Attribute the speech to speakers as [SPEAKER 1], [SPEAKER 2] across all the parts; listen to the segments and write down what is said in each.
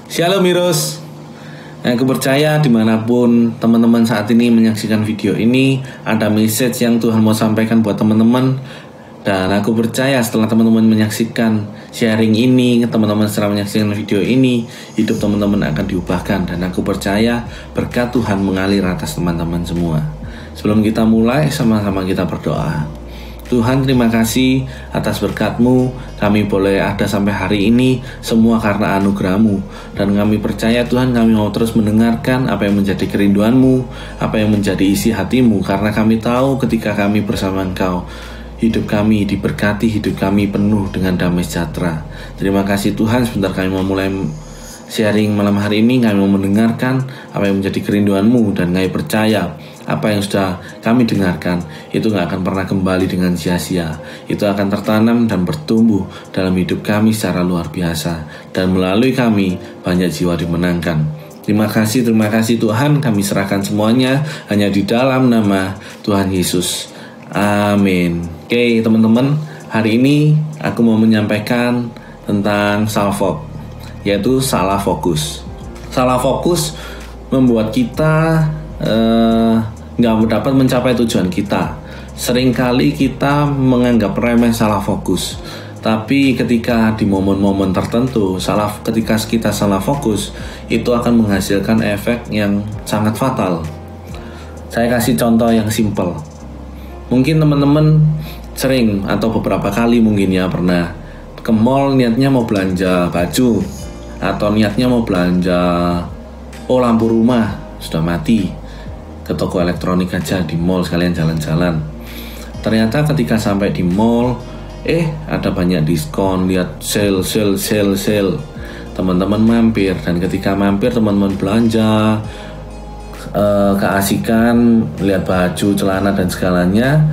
[SPEAKER 1] Shalom Heroes. Aku percaya dimanapun teman-teman saat ini menyaksikan video ini, ada message yang Tuhan mau sampaikan buat teman-teman. Dan aku percaya setelah teman-teman menyaksikan sharing ini, teman-teman setelah menyaksikan video ini, hidup teman-teman akan diubahkan. Dan aku percaya berkat Tuhan mengalir atas teman-teman semua. Sebelum kita mulai, sama-sama kita berdoa. Tuhan, terima kasih atas berkat-Mu. Kami boleh ada sampai hari ini semua karena anugerah-Mu. Dan kami percaya Tuhan, kami mau terus mendengarkan apa yang menjadi kerinduan-Mu, apa yang menjadi isi hati-Mu. Karena kami tahu ketika kami bersama Engkau, hidup kami diberkati, hidup kami penuh dengan damai sejahtera. Terima kasih Tuhan, sebentar kami mau mulai sharing malam hari ini. Kami mau mendengarkan apa yang menjadi kerinduan-Mu. Dan kami percaya apa yang sudah kami dengarkan itu gak akan pernah kembali dengan sia-sia. Itu akan tertanam dan bertumbuh dalam hidup kami secara luar biasa. Dan melalui kami banyak jiwa dimenangkan. Terima kasih Tuhan. Kami serahkan semuanya hanya di dalam nama Tuhan Yesus. Amin. Oke teman-teman, hari ini aku mau menyampaikan tentang salfok, yaitu salah fokus. Salah fokus membuat kita nggak dapat mencapai tujuan kita. Seringkali kita menganggap remeh salah fokus. Tapi ketika di momen-momen tertentu, ketika kita salah fokus, itu akan menghasilkan efek yang sangat fatal. Saya kasih contoh yang simpel. Mungkin teman-teman sering atau beberapa kali mungkin ya pernah ke mall niatnya mau belanja baju, atau niatnya mau belanja lampu rumah sudah mati, ke toko elektronik aja di mall sekalian jalan-jalan. Ternyata ketika sampai di mall, ada banyak diskon, lihat sale. Teman-teman mampir, dan ketika mampir teman-teman belanja, keasikan, lihat baju, celana dan segalanya,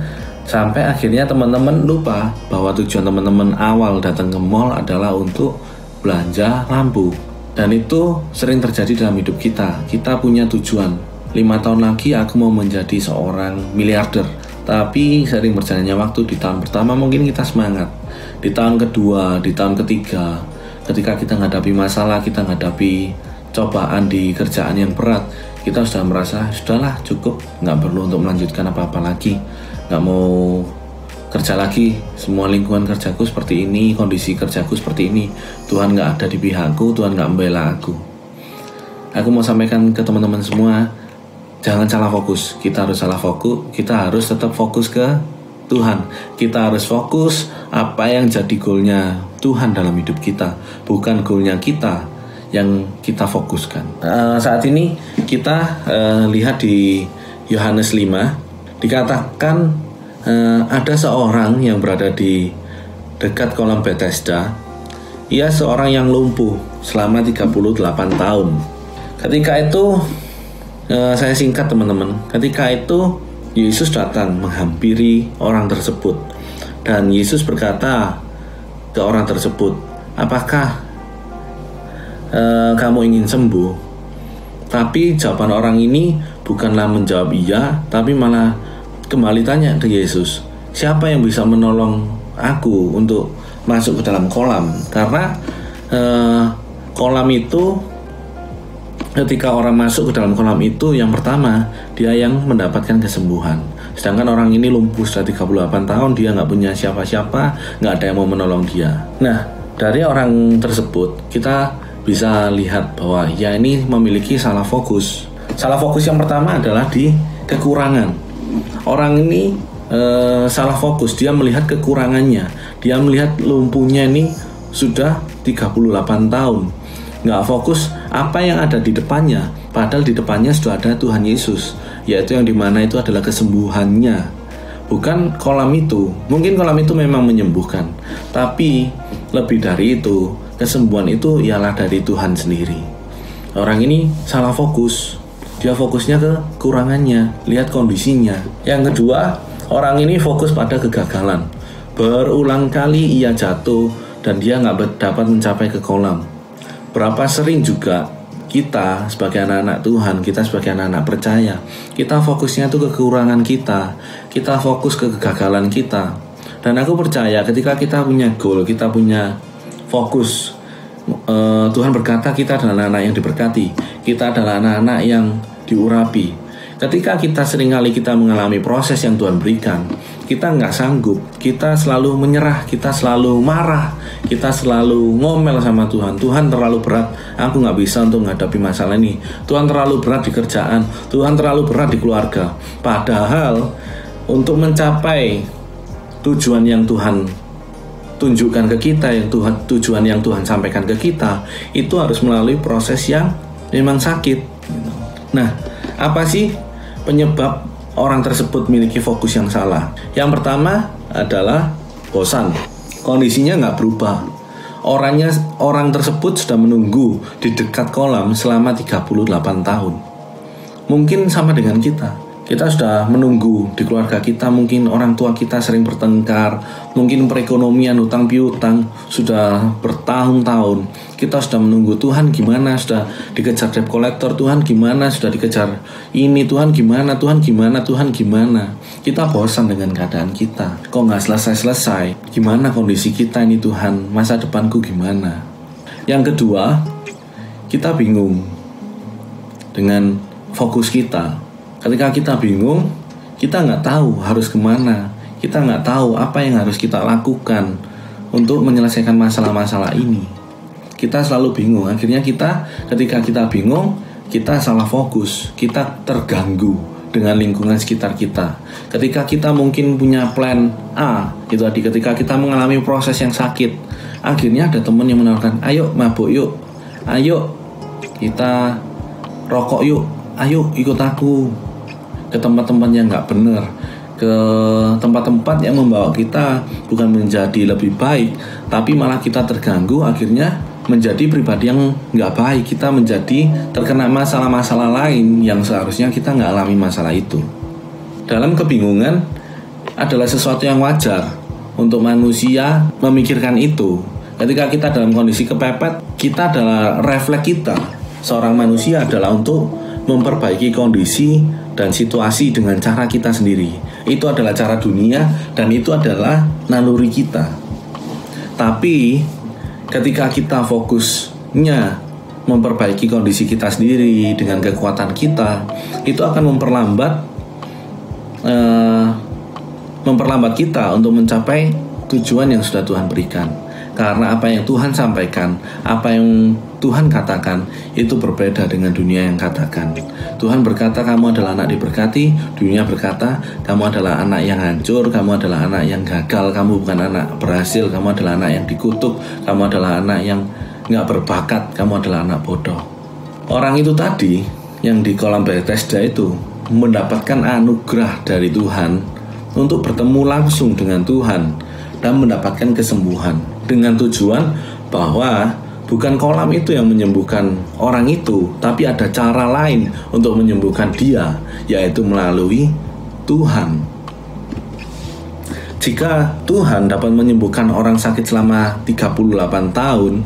[SPEAKER 1] sampai akhirnya teman-teman lupa bahwa tujuan teman-teman awal datang ke mall adalah untuk belanja lampu. Dan itu sering terjadi dalam hidup kita. Kita punya tujuan, 5 tahun lagi aku mau menjadi seorang miliarder. Tapi sering berjalannya waktu, di tahun pertama mungkin kita semangat, di tahun kedua, di tahun ketiga, ketika kita menghadapi masalah, kita menghadapi cobaan di kerjaan yang berat, kita sudah merasa sudahlah cukup, nggak perlu untuk melanjutkan apa-apa lagi, nggak mau kerja lagi, semua lingkungan kerjaku seperti ini, kondisi kerjaku seperti ini, Tuhan nggak ada di pihakku, Tuhan nggak membela aku. Aku mau sampaikan ke teman-teman semua, jangan salah fokus. Kita harus tetap fokus ke Tuhan. Kita harus fokus apa yang jadi goalnya Tuhan dalam hidup kita, bukan goalnya kita yang kita fokuskan. Saat ini kita lihat di Yohanes 5, dikatakan ada seorang yang berada di dekat kolam Bethesda. Ia seorang yang lumpuh selama 38 tahun. Ketika itu, saya singkat teman-teman, ketika itu Yesus datang menghampiri orang tersebut. Dan Yesus berkata ke orang tersebut, apakah kamu ingin sembuh? Tapi jawaban orang ini bukanlah menjawab iya, tapi malah kembali tanya ke Yesus, siapa yang bisa menolong aku untuk masuk ke dalam kolam? Karena kolam itu, ketika orang masuk ke dalam kolam itu, yang pertama dia yang mendapatkan kesembuhan. Sedangkan orang ini lumpuh sudah 38 tahun, dia nggak punya siapa-siapa, nggak ada yang mau menolong dia. Nah, dari orang tersebut kita bisa lihat bahwa ya ini memiliki salah fokus. Salah fokus yang pertama adalah di kekurangan. Orang ini salah fokus, dia melihat kekurangannya. Dia melihat lumpuhnya ini sudah 38 tahun. Nggak fokus apa yang ada di depannya, padahal di depannya sudah ada Tuhan Yesus, yaitu yang dimana itu adalah kesembuhannya, bukan kolam itu. Mungkin kolam itu memang menyembuhkan, tapi lebih dari itu, kesembuhan itu ialah dari Tuhan sendiri. Orang ini salah fokus, dia fokusnya ke kekurangannya, lihat kondisinya. Yang kedua, orang ini fokus pada kegagalan. Berulang kali ia jatuh dan dia nggak dapat mencapai ke kolam. Berapa sering juga kita sebagai anak-anak Tuhan, kita sebagai anak-anak percaya, kita fokusnya itu ke kekurangan kita fokus ke kegagalan kita. Dan aku percaya ketika kita punya goal, kita punya fokus Tuhan berkata kita adalah anak-anak yang diberkati, kita adalah anak-anak yang diurapi. Ketika kita seringkali kita mengalami proses yang Tuhan berikan, kita nggak sanggup, kita selalu menyerah, kita selalu marah, kita selalu ngomel sama Tuhan. Tuhan terlalu berat, aku nggak bisa untuk menghadapi masalah ini. Tuhan terlalu berat di kerjaan, Tuhan terlalu berat di keluarga. Padahal untuk mencapai tujuan yang Tuhan tunjukkan ke kita, tujuan yang Tuhan sampaikan ke kita, itu harus melalui proses yang memang sakit. Nah, apa sih penyebab orang tersebut memiliki fokus yang salah? Yang pertama adalah bosan. Kondisinya nggak berubah. Orang tersebut sudah menunggu di dekat kolam selama 38 tahun. Mungkin sama dengan kita. Kita sudah menunggu di keluarga kita, mungkin orang tua kita sering bertengkar, mungkin perekonomian hutang piutang sudah bertahun-tahun. Kita sudah menunggu, Tuhan gimana, sudah dikejar debt collector, Tuhan gimana, sudah dikejar ini, Tuhan gimana, Tuhan gimana, Tuhan gimana. Kita bosan dengan keadaan kita, kok nggak selesai-selesai, gimana kondisi kita ini Tuhan, masa depanku gimana. Yang kedua, kita bingung dengan fokus kita. Ketika kita bingung, kita nggak tahu harus kemana, kita nggak tahu apa yang harus kita lakukan untuk menyelesaikan masalah-masalah ini. Kita selalu bingung. Akhirnya ketika kita bingung, kita salah fokus, kita terganggu dengan lingkungan sekitar kita. Ketika kita mungkin punya plan A, itu tadi, ketika kita mengalami proses yang sakit, akhirnya ada teman yang menawarkan, ayo mabuk yuk, ayo kita rokok yuk, ayo ikut aku ke tempat-tempat yang nggak benar, ke tempat-tempat yang membawa kita bukan menjadi lebih baik, tapi malah kita terganggu, akhirnya menjadi pribadi yang nggak baik. Kita menjadi terkena masalah-masalah lain yang seharusnya kita nggak alami masalah itu. Dalam kebingungan adalah sesuatu yang wajar untuk manusia memikirkan itu. Ketika kita dalam kondisi kepepet, kita adalah refleks kita. Seorang manusia adalah untuk memperbaiki kondisi dan situasi dengan cara kita sendiri. Itu adalah cara dunia dan itu adalah naluri kita. Tapi ketika kita fokusnya memperbaiki kondisi kita sendiri dengan kekuatan kita, itu akan memperlambat kita untuk mencapai tujuan yang sudah Tuhan berikan. Karena apa yang Tuhan sampaikan, apa yang Tuhan katakan, itu berbeda dengan dunia yang katakan. Tuhan berkata kamu adalah anak diberkati, dunia berkata kamu adalah anak yang hancur, kamu adalah anak yang gagal, kamu bukan anak berhasil, kamu adalah anak yang dikutuk, kamu adalah anak yang gak berbakat, kamu adalah anak bodoh. Orang itu tadi yang di kolam Bethesda itu mendapatkan anugerah dari Tuhan untuk bertemu langsung dengan Tuhan dan mendapatkan kesembuhan, dengan tujuan bahwa bukan kolam itu yang menyembuhkan orang itu, tapi ada cara lain untuk menyembuhkan dia, yaitu melalui Tuhan. Jika Tuhan dapat menyembuhkan orang sakit selama 38 tahun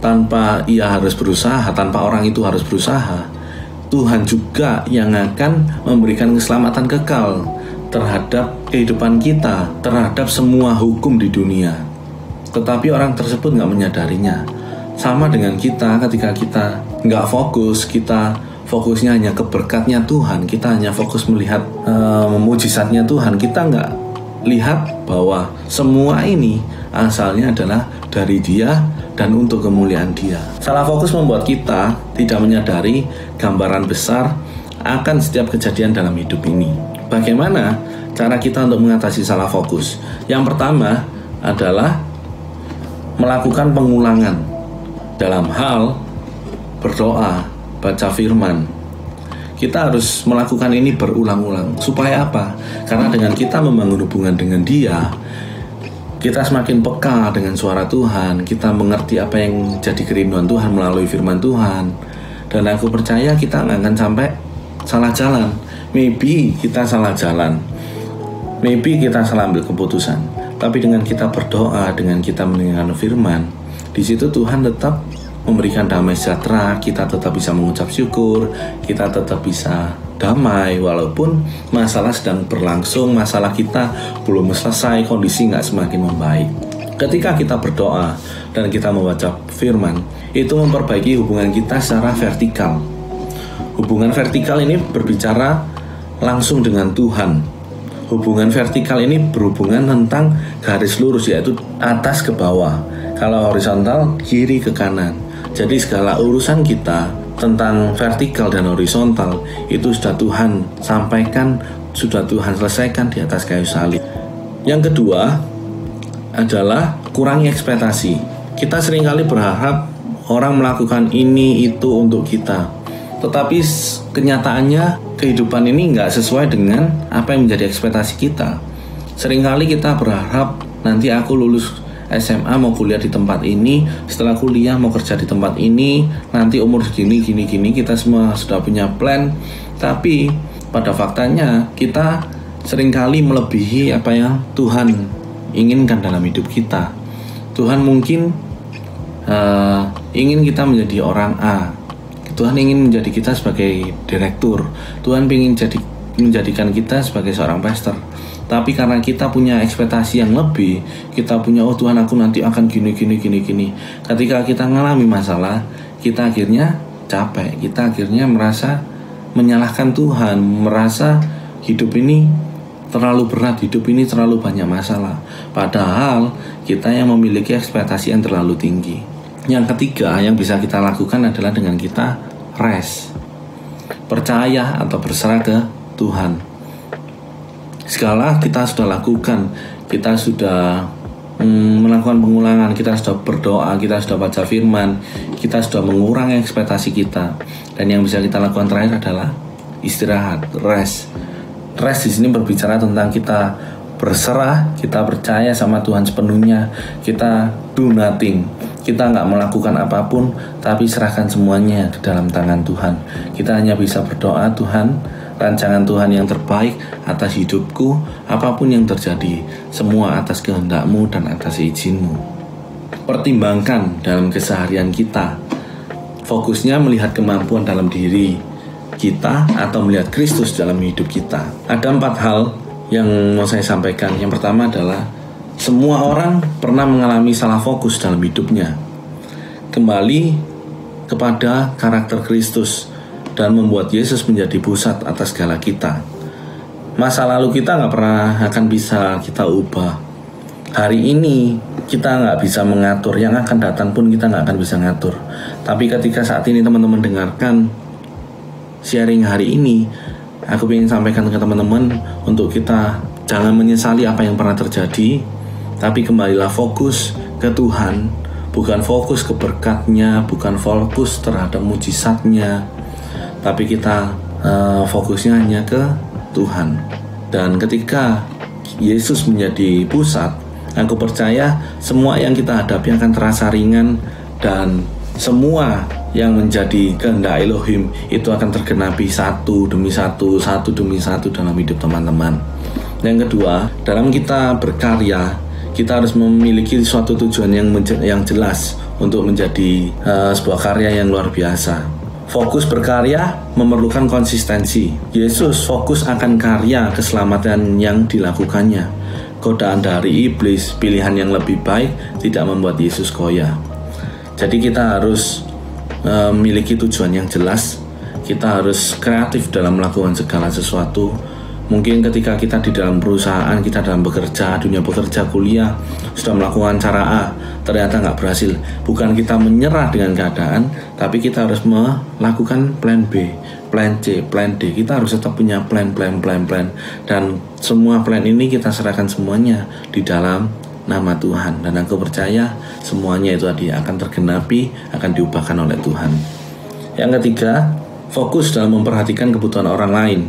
[SPEAKER 1] tanpa ia harus berusaha, tanpa orang itu harus berusaha, Tuhan juga yang akan memberikan keselamatan kekal terhadap kehidupan kita, terhadap semua hukum di dunia. Tetapi orang tersebut gak menyadarinya. Sama dengan kita, ketika kita gak fokus, kita fokusnya hanya ke berkatnya Tuhan, kita hanya fokus melihat mujizatnya Tuhan, kita gak lihat bahwa semua ini asalnya adalah dari Dia dan untuk kemuliaan Dia. Salah fokus membuat kita tidak menyadari gambaran besar akan setiap kejadian dalam hidup ini. Bagaimana cara kita untuk mengatasi salah fokus? Yang pertama adalah melakukan pengulangan dalam hal berdoa, baca firman. Kita harus melakukan ini berulang-ulang. Supaya apa? Karena dengan kita membangun hubungan dengan Dia, kita semakin peka dengan suara Tuhan, kita mengerti apa yang jadi kerinduan Tuhan melalui firman Tuhan. Dan aku percaya kita nggak akan sampai salah jalan. Maybe kita salah jalan, maybe kita salah ambil keputusan, tapi dengan kita berdoa, dengan kita mendengarkan firman, di situ Tuhan tetap memberikan damai sejahtera. Kita tetap bisa mengucap syukur, kita tetap bisa damai walaupun masalah sedang berlangsung, masalah kita belum selesai, kondisi nggak semakin membaik. Ketika kita berdoa dan kita membaca firman, itu memperbaiki hubungan kita secara vertikal. Hubungan vertikal ini berbicara langsung dengan Tuhan. Hubungan vertikal ini berhubungan tentang garis lurus, yaitu atas ke bawah. Kalau horizontal, kiri ke kanan. Jadi segala urusan kita tentang vertikal dan horizontal itu sudah Tuhan sampaikan, sudah Tuhan selesaikan di atas kayu salib. Yang kedua adalah kurangi ekspektasi. Kita seringkali berharap orang melakukan ini itu untuk kita, tetapi kenyataannya kehidupan ini nggak sesuai dengan apa yang menjadi ekspektasi kita. Seringkali kita berharap nanti aku lulus SMA mau kuliah di tempat ini, setelah kuliah mau kerja di tempat ini, nanti umur segini gini kita semua sudah punya plan. Tapi pada faktanya kita seringkali melebihi apa yang Tuhan inginkan dalam hidup kita. Tuhan mungkin ingin kita menjadi orang A. Tuhan ingin menjadi kita sebagai direktur. Tuhan ingin menjadikan kita sebagai seorang pastor. Tapi karena kita punya ekspektasi yang lebih, kita punya, oh Tuhan aku nanti akan gini. Ketika kita mengalami masalah, kita akhirnya capek. Kita akhirnya merasa menyalahkan Tuhan, merasa hidup ini terlalu berat, hidup ini terlalu banyak masalah. Padahal kita yang memiliki ekspektasi yang terlalu tinggi. Yang ketiga yang bisa kita lakukan adalah dengan kita rest, percaya atau berserah ke Tuhan. Segala kita sudah lakukan, kita sudah melakukan pengulangan, kita sudah berdoa, kita sudah baca firman, kita sudah mengurangi ekspektasi kita. Dan yang bisa kita lakukan terakhir adalah istirahat, rest. Rest di sini berbicara tentang kita berserah, kita percaya sama Tuhan sepenuhnya, kita do nothing. Kita nggak melakukan apapun, tapi serahkan semuanya ke dalam tangan Tuhan. Kita hanya bisa berdoa, Tuhan, rancangan Tuhan yang terbaik atas hidupku, apapun yang terjadi, semua atas kehendak-Mu dan atas izin-Mu. Pertimbangkan dalam keseharian kita, fokusnya melihat kemampuan dalam diri kita atau melihat Kristus dalam hidup kita. Ada 4 hal yang mau saya sampaikan. Yang pertama adalah semua orang pernah mengalami salah fokus dalam hidupnya. Kembali kepada karakter Kristus dan membuat Yesus menjadi pusat atas segala kita. Masa lalu kita nggak pernah akan bisa kita ubah. Hari ini kita nggak bisa mengatur, yang akan datang pun kita nggak akan bisa ngatur. Tapi ketika saat ini teman-teman dengarkan sharing hari ini, aku ingin sampaikan ke teman-teman untuk kita jangan menyesali apa yang pernah terjadi, tapi kembalilah fokus ke Tuhan, bukan fokus ke berkat-Nya, bukan fokus terhadap mujizat-Nya, tapi kita fokusnya hanya ke Tuhan. Dan ketika Yesus menjadi pusat, aku percaya semua yang kita hadapi akan terasa ringan, dan semua yang menjadi kehendak Elohim itu akan tergenapi satu demi satu dalam hidup teman-teman. Yang kedua, dalam kita berkarya, kita harus memiliki suatu tujuan yang jelas untuk menjadi sebuah karya yang luar biasa. Fokus berkarya memerlukan konsistensi. Yesus fokus akan karya keselamatan yang dilakukannya. Godaan dari iblis, pilihan yang lebih baik, tidak membuat Yesus goyah. Jadi kita harus memiliki tujuan yang jelas. Kita harus kreatif dalam melakukan segala sesuatu. Mungkin ketika kita di dalam perusahaan, kita dalam bekerja, dunia bekerja, kuliah, sudah melakukan cara A, ternyata nggak berhasil. Bukan kita menyerah dengan keadaan, tapi kita harus melakukan plan B, plan C, plan D. Kita harus tetap punya plan. Dan semua plan ini kita serahkan semuanya di dalam nama Tuhan. Dan aku percaya semuanya itu tadi akan tergenapi, akan diubahkan oleh Tuhan. Yang ketiga, fokus dalam memperhatikan kebutuhan orang lain.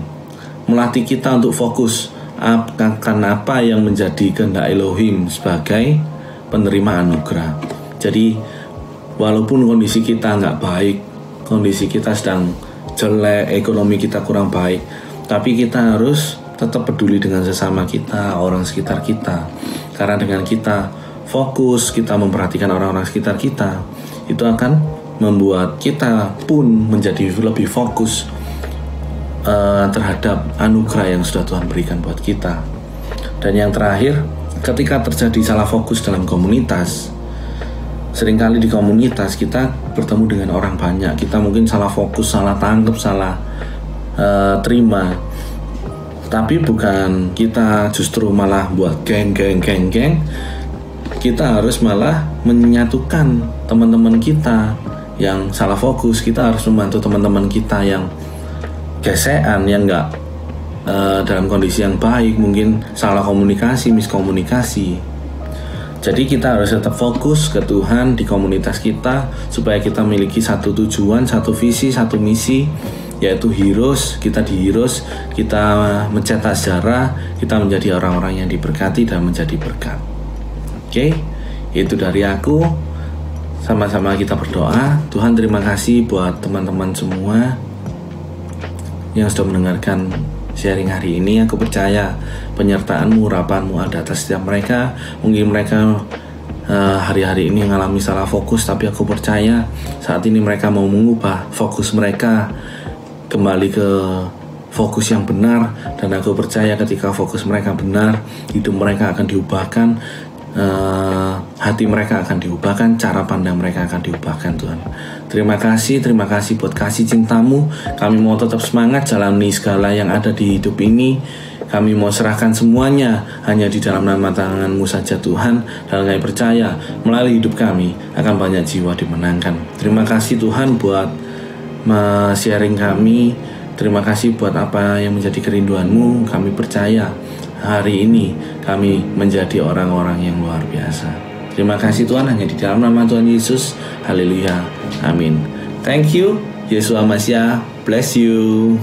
[SPEAKER 1] Melatih kita untuk fokus akan apa yang menjadi kehendak Elohim sebagai penerima anugerah. Jadi walaupun kondisi kita nggak baik, kondisi kita sedang jelek, ekonomi kita kurang baik, tapi kita harus tetap peduli dengan sesama kita, orang sekitar kita. Karena dengan kita fokus, kita memperhatikan orang-orang sekitar kita, itu akan membuat kita pun menjadi lebih fokus terhadap anugerah yang sudah Tuhan berikan buat kita. Dan yang terakhir, ketika terjadi salah fokus dalam komunitas, seringkali di komunitas kita bertemu dengan orang banyak, kita mungkin salah fokus, salah tangkap, salah terima. Tapi bukan kita justru malah buat geng. Kita harus malah menyatukan teman-teman kita yang salah fokus. Kita harus membantu teman-teman kita yang gesekan, yang nggak dalam kondisi yang baik, mungkin salah komunikasi, miskomunikasi. Jadi kita harus tetap fokus ke Tuhan di komunitas kita, supaya kita memiliki satu tujuan, satu visi, satu misi, yaitu heroes. Kita di heroes, kita mencetak sejarah, kita menjadi orang-orang yang diberkati dan menjadi berkat. Oke, itu dari aku. Sama-sama kita berdoa. Tuhan, terima kasih buat teman-teman semua yang sudah mendengarkan sharing hari ini. Aku percaya penyertaan-Mu, urapan-Mu ada atas setiap mereka. Mungkin mereka hari-hari ini mengalami salah fokus, tapi aku percaya saat ini mereka mau mengubah fokus mereka kembali ke fokus yang benar. Dan aku percaya ketika fokus mereka benar, hidup mereka akan diubahkan, hati mereka akan diubahkan, cara pandang mereka akan diubahkan. Tuhan, terima kasih buat kasih cinta-Mu. Kami mau tetap semangat jalani segala yang ada di hidup ini. Kami mau serahkan semuanya hanya di dalam nama tangan-Mu saja Tuhan. Dan kami percaya melalui hidup kami akan banyak jiwa dimenangkan. Terima kasih Tuhan buat sharing kami. Terima kasih buat apa yang menjadi kerinduan-Mu. Kami percaya hari ini kami menjadi orang-orang yang luar biasa. Terima kasih Tuhan, hanya di dalam nama Tuhan Yesus. Haleluya, amin. Thank you, Yesus Amasya. Bless you.